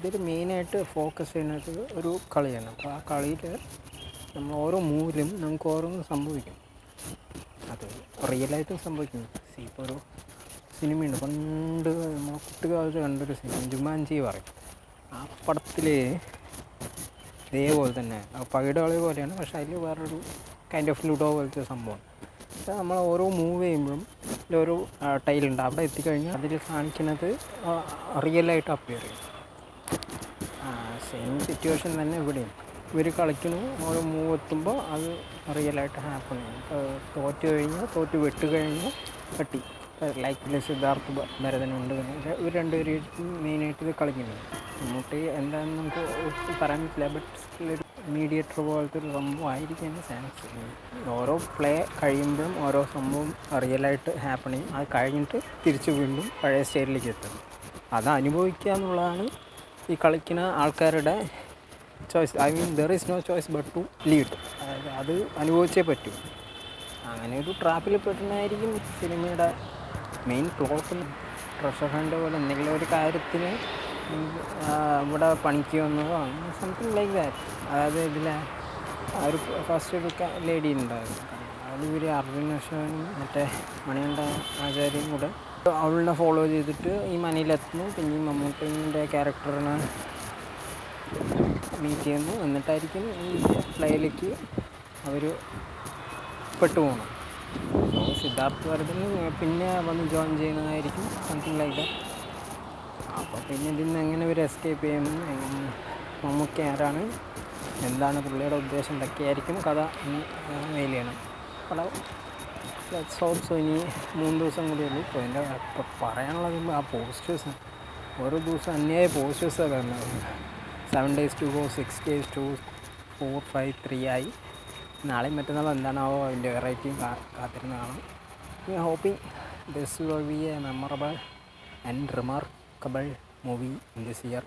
ഇതിൽ മെയിനായിട്ട് ഫോക്കസ് ചെയ്യുന്നത് ഒരു കളിയാണ്. അപ്പോൾ ആ കളിയിൽ നമ്മൾ ഓരോ മൂവിലും നമുക്ക് ഓരോന്നും സംഭവിക്കും. അത് റിയലായിട്ടും സംഭവിക്കും. ഇപ്പോൾ ഒരു സിനിമയുണ്ട്, പണ്ട് നമ്മൾ കുട്ടിക്കാലത്ത് കണ്ടൊരു സിനിമ, ജുമാൻജി പറയും. ആ പടത്തിൽ ഇതേപോലെ തന്നെ പകിട കളി പോലെയാണ്, പക്ഷേ അതിൽ വേറൊരു കൈൻഡ് ഓഫ് ലുഡോ പോലത്തെ സംഭവമാണ്. പക്ഷേ നമ്മൾ ഓരോ മൂവ് ചെയ്യുമ്പോഴും ഇതിലൊരു ടൈലുണ്ട്, അവിടെ എത്തിക്കഴിഞ്ഞാൽ അതിൽ കാണിക്കുന്നത് റിയലായിട്ട് അപ്പിയർ ചെയ്യും. സെയിം സിറ്റുവേഷൻ തന്നെ ഇവിടെയും ഇവർ കളിക്കുന്നു. ഓരോ മൂവ് എത്തുമ്പോൾ അത് റിയലായിട്ട് ഹാപ്പൺ ചെയ്യും. തോറ്റ് കഴിഞ്ഞാൽ തോറ്റ് വിട്ട് കഴിഞ്ഞാൽ കട്ടി ലൈക്ക് സിദ്ധാർത്ഥ് ഭരതനുണ്ട്. ഇവർ രണ്ടുപേരും മെയിനായിട്ട് ഇത് കളിക്കുന്നുണ്ട്. മമ്മൂട്ടി എന്താണെന്ന് നമുക്ക് പറയാൻ പറ്റില്ല, ബട്ട് ഒരു മീഡിയേറ്റർ പോലത്തെ ഒരു സംഭവം ആയിരിക്കാൻ ചാൻസ്. ഓരോ പ്ലേ കഴിയുമ്പോഴും ഓരോ സംഭവം റിയലായിട്ട് ഹാപ്പൺ ചെയ്യും. അത് കഴിഞ്ഞിട്ട് തിരിച്ച് വീണ്ടും പഴയ സ്റ്റേറ്റിലേക്ക് എത്തും. അത് അനുഭവിക്കുക എന്നുള്ളതാണ് ഈ കളിക്കുന്ന ആൾക്കാരുടെ choice. I mean there is no choice but to lead. അതായത് അത് അനുഭവിച്ചേ പറ്റൂ. അങ്ങനെ ഒരു ട്രാപ്പിൽ പെട്ടുന്നതായിരിക്കും സിനിമയുടെ മെയിൻ പ്ലോട്ട്. ട്രഷർ ഹണ്ട് പോലെ എന്തെങ്കിലും ഒരു കാര്യത്തിന് ഇവിടെ പണിക്ക് വന്നതോ സംതിങ് ലൈക്ക് ദാറ്റ്. അതായത് ഇതിലെ ഒരു ഫസ്റ്റ് ഒരു ലേഡി ഉണ്ടായിരുന്നു, അതിൽ ഇവർ അർജുൻ അശോകനും മറ്റേ മണികണ്ഠ ആചാര്യയും കൂടെ അവളുടെ ഫോളോ ചെയ്തിട്ട് ഈ മനയിലെത്തുന്നു. പിന്നെ ഈ മമ്മൂട്ടിൻ്റെ ക്യാരക്ടറിനെ മീറ്റ് ചെയ്യുന്നു. എന്നിട്ടായിരിക്കും ഈ പ്ലേയിലേക്ക് അവർ പെട്ടുപോകണം. സോ സിദ്ധാർത്ഥ് ഭരതന് പിന്നെ വന്ന് ജോയിൻ ചെയ്യുന്നതായിരിക്കും സംതിങ് ലൈക്ക് ദാറ്റ്. അപ്പോൾ പിന്നെ ഇതിൽ നിന്ന് എങ്ങനെ ഒരു എസ്കേപ്പ് ചെയ്യുന്നു, മമ്മൂട്ടി ആരാണ്, എന്താണ് പുള്ളിയുടെ ഉദ്ദേശം, ഇതൊക്കെയായിരിക്കും കഥ മെയിൽ ചെയ്യണം. അപ്പോൾ ലെറ്റ്സ് ഹോപ്പ് സോ. ഇനി 3 ദിവസം കൂടി ഉള്ളൂ. ഇപ്പോൾ എൻ്റെ ഇപ്പോൾ പറയാനുള്ളത് ആ പോസ്റ്റേഴ്സ്, ഓരോ ദിവസം അന്യായ പോസ്റ്റേഴ്സാണ് വരുന്നത്. 7 days to go, 6 days to 4, 5, 3 ആയി. നാളെയും മറ്റന്നാൾ എന്താണാവോ അതിൻ്റെ വെറൈറ്റിയും കാത്തിരുന്ന് കാണാം. We are hoping this will be a memorable and remarkable movie in this year.